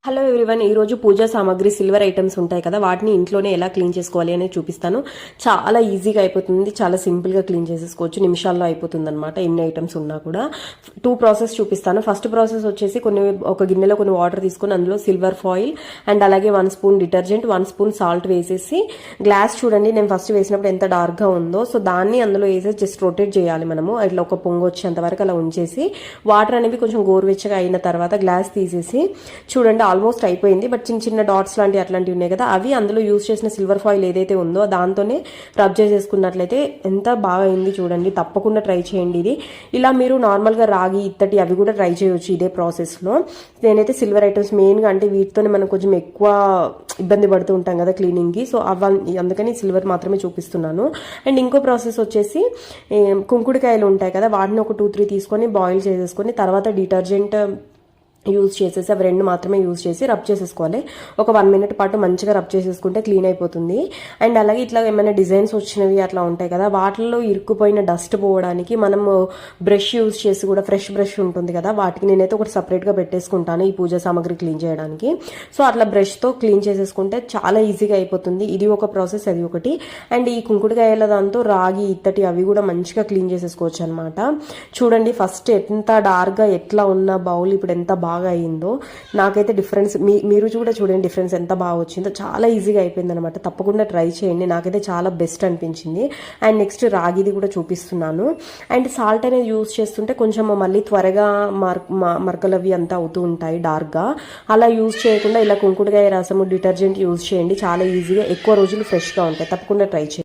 Hello everyone, ఈరోజు పూజా సామాగ్రి silver items ఉంటాయి కదా, వాటిని ఇంట్లోనే ఎలా క్లీన్ చేసుకోవాలి అనేది చూపిస్తాను. చాలా ఈజీగా అయిపోతుంది, చాలా సింపుల్గా క్లీన్ చేసేసుకోవచ్చు, నిమిషాల్లో అయిపోతుంది అనమాట. ఎన్ని ఐటమ్స్ ఉన్నా కూడా 2 ప్రాసెస్ చూపిస్తాను. ఫస్ట్ ప్రాసెస్ వచ్చేసి ఒక గిన్నెలో కొన్ని వాటర్ తీసుకొని అందులో సిల్వర్ ఫాయిల్ అండ్ అలాగే 1 స్పూన్ డిటర్జెంట్, 1 స్పూన్ సాల్ట్ వేసేసి, గ్లాస్ చూడండి నేను ఫస్ట్ వేసినప్పుడు ఎంత డార్క్గా ఉందో, సో దాన్ని అందులో వేసేసి జస్ట్ రొటేట్ చేయాలి మనము. ఇట్లా ఒక పొంగు వచ్చేంత వరకు అలా ఉంచేసి వాటర్ అనేవి కొంచెం గోరువెచ్చగా అయిన తర్వాత గ్లాస్ తీసేసి చూడండి ఆల్మోస్ట్ అయిపోయింది. బట్ చిన్న చిన్న డాట్స్ అట్లాంటివి ఉన్నాయి కదా, అవి అందులో యూజ్ చేసిన సిల్వర్ ఫాయిల్ ఏదైతే ఉందో దాంతోనే రబ్ చేసేసుకున్నట్లయితే ఎంత బాగా అయింది చూడండి. తప్పకుండా ట్రై చేయండి ఇది. ఇలా మీరు నార్మల్గా రాగి, ఇత్తడి అవి కూడా ట్రై చేయొచ్చు ఇదే ప్రాసెస్లో. నేనైతే సిల్వర్ ఐటమ్స్ మెయిన్గా అంటే వీటితోనే మనం కొంచెం ఎక్కువ ఇబ్బంది పడుతూ ఉంటాం కదా క్లీనింగ్కి, సో అందుకని సిల్వర్ మాత్రమే చూపిస్తున్నాను. అండ్ ఇంకో ప్రాసెస్ వచ్చేసి కుంకుడుకాయలు ఉంటాయి కదా, వాటిని ఒక 2-3 తీసుకొని బాయిల్ చేసేసుకొని తర్వాత డిటర్జెంట్ యూజ్ చేసేసి అవి 2 మాత్రమే యూజ్ చేసి రబ్ చేసేసుకోవాలి. ఒక 1 మినిట్ పాటు మంచిగా రబ్ చేసేసుకుంటే క్లీన్ అయిపోతుంది. అండ్ అలాగే ఇట్లా ఏమైనా డిజైన్స్ వచ్చినవి అట్లా ఉంటాయి కదా, వాటిల్లో ఇరుక్కుపోయిన డస్ట్ పోవడానికి మనం బ్రష్ యూజ్ చేసి కూడా, ఫ్రెష్ బ్రష్ ఉంటుంది కదా, వాటికి నేనైతే ఒకటి సపరేట్గా పెట్టేసుకుంటాను ఈ పూజా సామాగ్రి క్లీన్ చేయడానికి. సో అట్లా బ్రష్తో క్లీన్ చేసేసుకుంటే చాలా ఈజీగా అయిపోతుంది. ఇది ఒక ప్రాసెస్, అది ఒకటి. అండ్ ఈ కుంకుడుకాయల దాంతో రాగి, ఇత్తడి అవి కూడా మంచిగా క్లీన్ చేసేసుకోవచ్చు అనమాట. చూడండి ఫస్ట్ ఎంత డార్క్గా ఎట్లా ఉన్న బౌల్ ఇప్పుడు ఎంత బాగా అయిందో. నాకైతే డిఫరెన్స్ మీరు కూడా చూడండి, డిఫరెన్స్ ఎంత బాగా వచ్చిందో. చాలా ఈజీగా అయిపోయింది అనమాట. తప్పకుండా ట్రై చేయండి, నాకైతే చాలా బెస్ట్ అనిపించింది. అండ్ నెక్స్ట్ రాగిది కూడా చూపిస్తున్నాను. అండ్ సాల్ట్ అనేది యూజ్ చేస్తుంటే కొంచెం మళ్ళీ త్వరగా మరకలు అవి అంతా అవుతూ ఉంటాయి డార్క్గా. అలా యూజ్ చేయకుండా ఇలా కుంకుడుకాయ రసము, డిటర్జెంట్ యూజ్ చేయండి, చాలా ఈజీగా ఎక్కువ రోజులు ఫ్రెష్గా ఉంటాయి. తప్పకుండా ట్రై చేయండి.